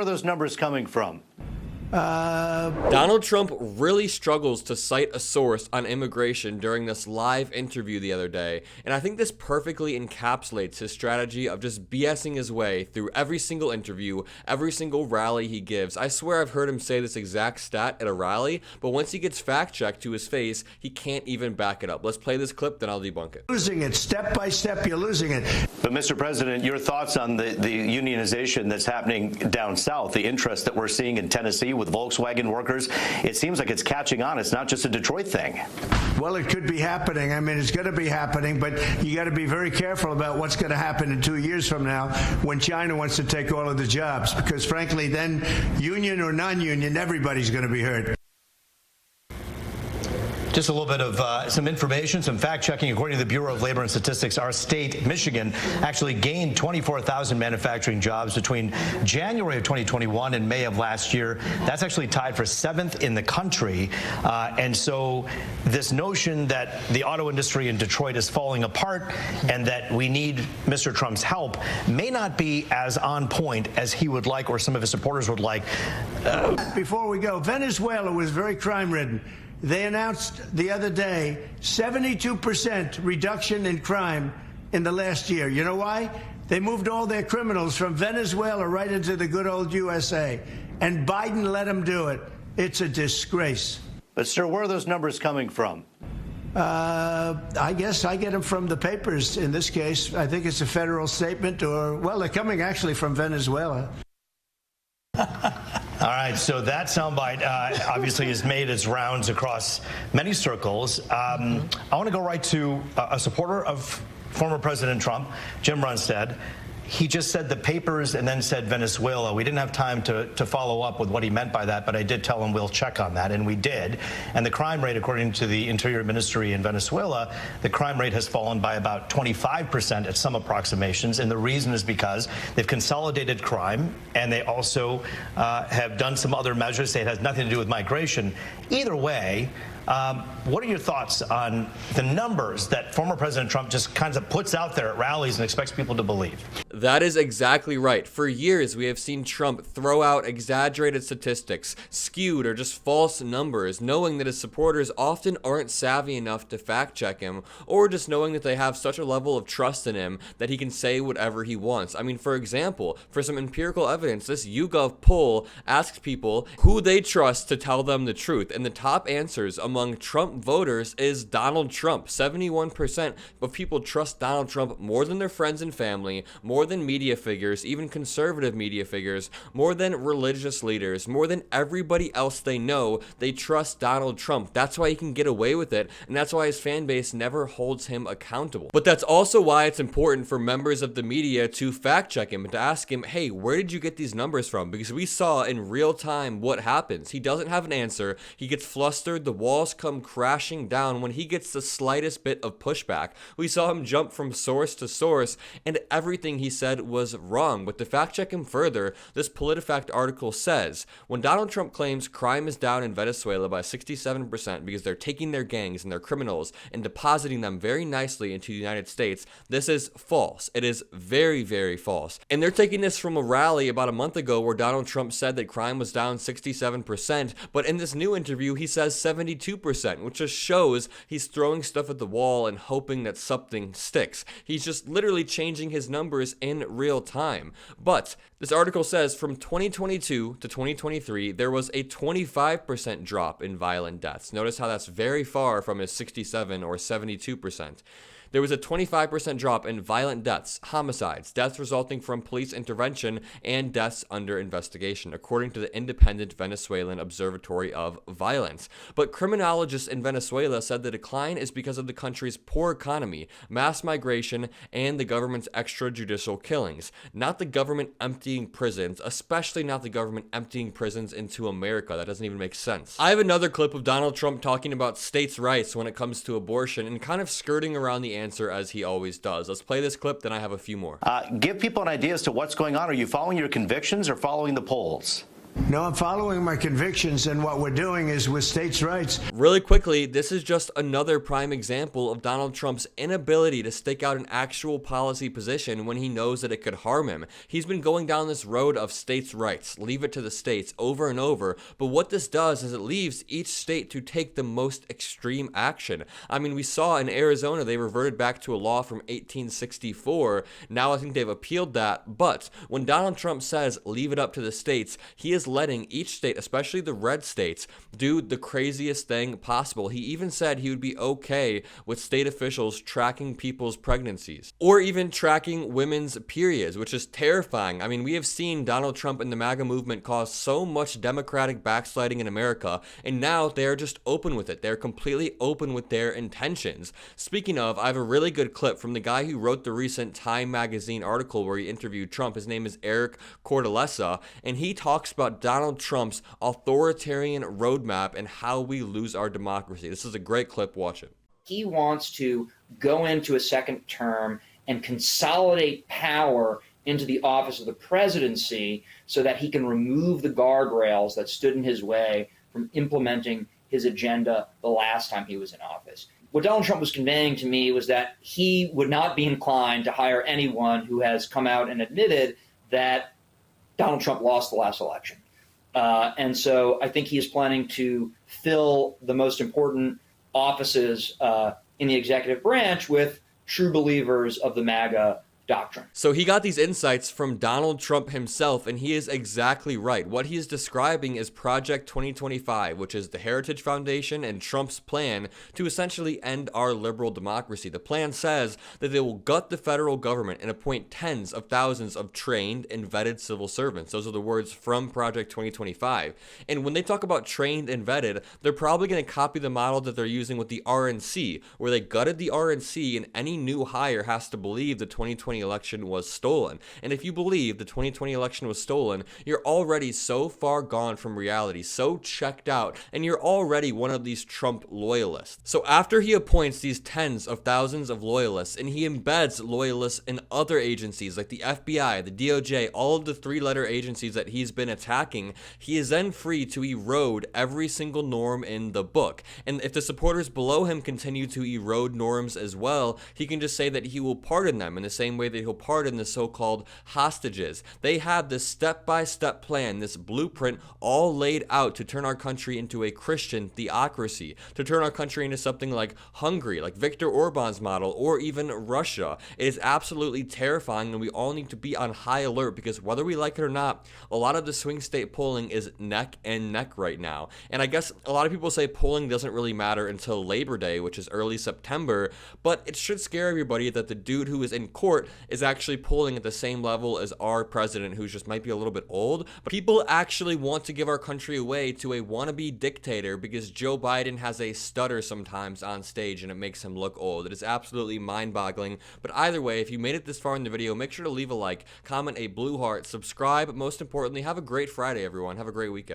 where are those numbers coming from? Donald Trump really struggles to cite a source on immigration during this live interview the other day, and I think this perfectly encapsulates his strategy of just BSing his way through every single interview, every single rally he gives. I swear I've heard him say this exact stat at a rally, but once he gets fact-checked to his face, he can't even back it up. Let's play this clip, then I'll debunk it. Losing it, step by step, you're losing it. But Mr. President, your thoughts on the unionization that's happening down south, the interest that we're seeing in Tennessee with Volkswagen workers, it seems like it's catching on. It's not just a Detroit thing. Well, it could be happening. I mean, it's going to be happening, but you got to be very careful about what's going to happen in 2 years from now when China wants to take all of the jobs, because frankly, then union or non-union, everybody's going to be hurt. Just a little bit of some information, some fact-checking. According to the Bureau of Labor and Statistics, our state, Michigan, actually gained 24,000 manufacturing jobs between January of 2021 and May of last year. That's actually tied for 7th in the country. And so this notion that the auto industry in Detroit is falling apart and that we need Mr. Trump's help may not be as on point as he would like or some of his supporters would like. Before we go, Venezuela was very crime-ridden. They announced the other day 72% reduction in crime in the last year. You know why? They moved all their criminals from Venezuela right into the good old USA. And Biden let them do it. It's a disgrace. But, sir, where are those numbers coming from? I guess I get them from the papers in this case. I think it's a federal statement or, well, they're coming actually from Venezuela. All right, so that soundbite obviously has made its rounds across many circles. I want to go right to a supporter of former President Trump, Jim Runstead. He just said the papers and then said Venezuela. We didn't have time to follow up with what he meant by that, but I did tell him we'll check on that, and we did. And the crime rate, according to the Interior Ministry in Venezuela, the crime rate has fallen by about 25% at some approximations, and the reason is because they've consolidated crime, and they also have done some other measures. It has nothing to do with migration. Either way, what are your thoughts on the numbers that former President Trump just kind of puts out there at rallies and expects people to believe? That is exactly right. For years, we have seen Trump throw out exaggerated statistics, skewed or just false numbers, knowing that his supporters often aren't savvy enough to fact-check him, or just knowing that they have such a level of trust in him that he can say whatever he wants. I mean, for example, for some empirical evidence, this YouGov poll asks people who they trust to tell them the truth, and the top answers among Trump voters is Donald Trump. 71% of people trust Donald Trump more than their friends and family, more than media figures, even conservative media figures, more than religious leaders, more than everybody else they know. They trust Donald Trump. That's why he can get away with it, and that's why his fan base never holds him accountable. But that's also why it's important for members of the media to fact check him and to ask him, hey, where did you get these numbers from? Because we saw in real time what happens. He doesn't have an answer. He gets flustered. The walls come crashing down when he gets the slightest bit of pushback. We saw him jump from source to source, and everything he said was wrong. But to fact check him further, this PolitiFact article says, when Donald Trump claims crime is down in Venezuela by 67% because they're taking their gangs and their criminals and depositing them very nicely into the United States, this is false. It is very, very false. And they're taking this from a rally about a month ago where Donald Trump said that crime was down 67%, but in this new interview, he says 72%, which just shows he's throwing stuff at the wall and hoping that something sticks. He's just literally changing his numbers in real time. But this article says from 2022 to 2023, there was a 25% drop in violent deaths. Notice how that's very far from his 67 or 72%. There was a 25% drop in violent deaths, homicides, deaths resulting from police intervention, and deaths under investigation, according to the Independent Venezuelan Observatory of Violence. But criminologists in Venezuela said the decline is because of the country's poor economy, mass migration, and the government's extrajudicial killings, not the government emptying prisons, especially not the government emptying prisons into America. That doesn't even make sense. I have another clip of Donald Trump talking about states' rights when it comes to abortion and kind of skirting around the answer as he always does. Let's play this clip, then I have a few more. Give people an idea as to what's going on. Are you following your convictions or following the polls? No, I'm following my convictions, and what we're doing is with states' rights. Really quickly, this is just another prime example of Donald Trump's inability to stake out an actual policy position when he knows that it could harm him. He's been going down this road of states' rights, leave it to the states over and over, but what this does is it leaves each state to take the most extreme action. I mean, we saw in Arizona, they reverted back to a law from 1864. Now I think they've appealed that, but when Donald Trump says leave it up to the states, he is letting each state, especially the red states, do the craziest thing possible. He even said he would be okay with state officials tracking people's pregnancies or even tracking women's periods, which is terrifying. I mean, we have seen Donald Trump and the MAGA movement cause so much Democratic backsliding in America, and now they're just open with it. They're completely open with their intentions. Speaking of, I have a really good clip from the guy who wrote the recent Time magazine article where he interviewed Trump. His name is Eric Cordelessa, and he talks about Donald Trump's authoritarian roadmap and how we lose our democracy. This is a great clip. Watch it. He wants to go into a second term and consolidate power into the office of the presidency so that he can remove the guardrails that stood in his way from implementing his agenda the last time he was in office. What Donald Trump was conveying to me was that he would not be inclined to hire anyone who has come out and admitted that Donald Trump lost the last election. And so I think he is planning to fill the most important offices in the executive branch with true believers of the MAGA doctrine. So he got these insights from Donald Trump himself, and he is exactly right. What he is describing is Project 2025, which is the Heritage Foundation and Trump's plan to essentially end our liberal democracy. The plan says that they will gut the federal government and appoint tens of thousands of trained and vetted civil servants. Those are the words from Project 2025. And when they talk about trained and vetted, they're probably going to copy the model that they're using with the RNC, where they gutted the RNC and any new hire has to believe the 2020 election was stolen. And if you believe the 2020 election was stolen, you're already so far gone from reality, so checked out, and you're already one of these Trump loyalists. So after he appoints these tens of thousands of loyalists and he embeds loyalists in other agencies like the FBI, the DOJ, all of the three-letter agencies that he's been attacking, he is then free to erode every single norm in the book. And if the supporters below him continue to erode norms as well, he can just say that he will pardon them in the same way that he'll pardon the so-called hostages. They have this step-by-step plan, this blueprint all laid out to turn our country into a Christian theocracy, to turn our country into something like Hungary, like Viktor Orban's model, or even Russia. It is absolutely terrifying, and we all need to be on high alert because whether we like it or not, a lot of the swing state polling is neck and neck right now. And I guess a lot of people say polling doesn't really matter until Labor Day, which is early September, but it should scare everybody that the dude who is in court is actually polling at the same level as our president, who just might be a little bit old. But people actually want to give our country away to a wannabe dictator because Joe Biden has a stutter sometimes on stage and it makes him look old. It is absolutely mind-boggling. But either way, if you made it this far in the video, make sure to leave a like, comment a blue heart, subscribe. Most importantly, have a great Friday, everyone. Have a great weekend.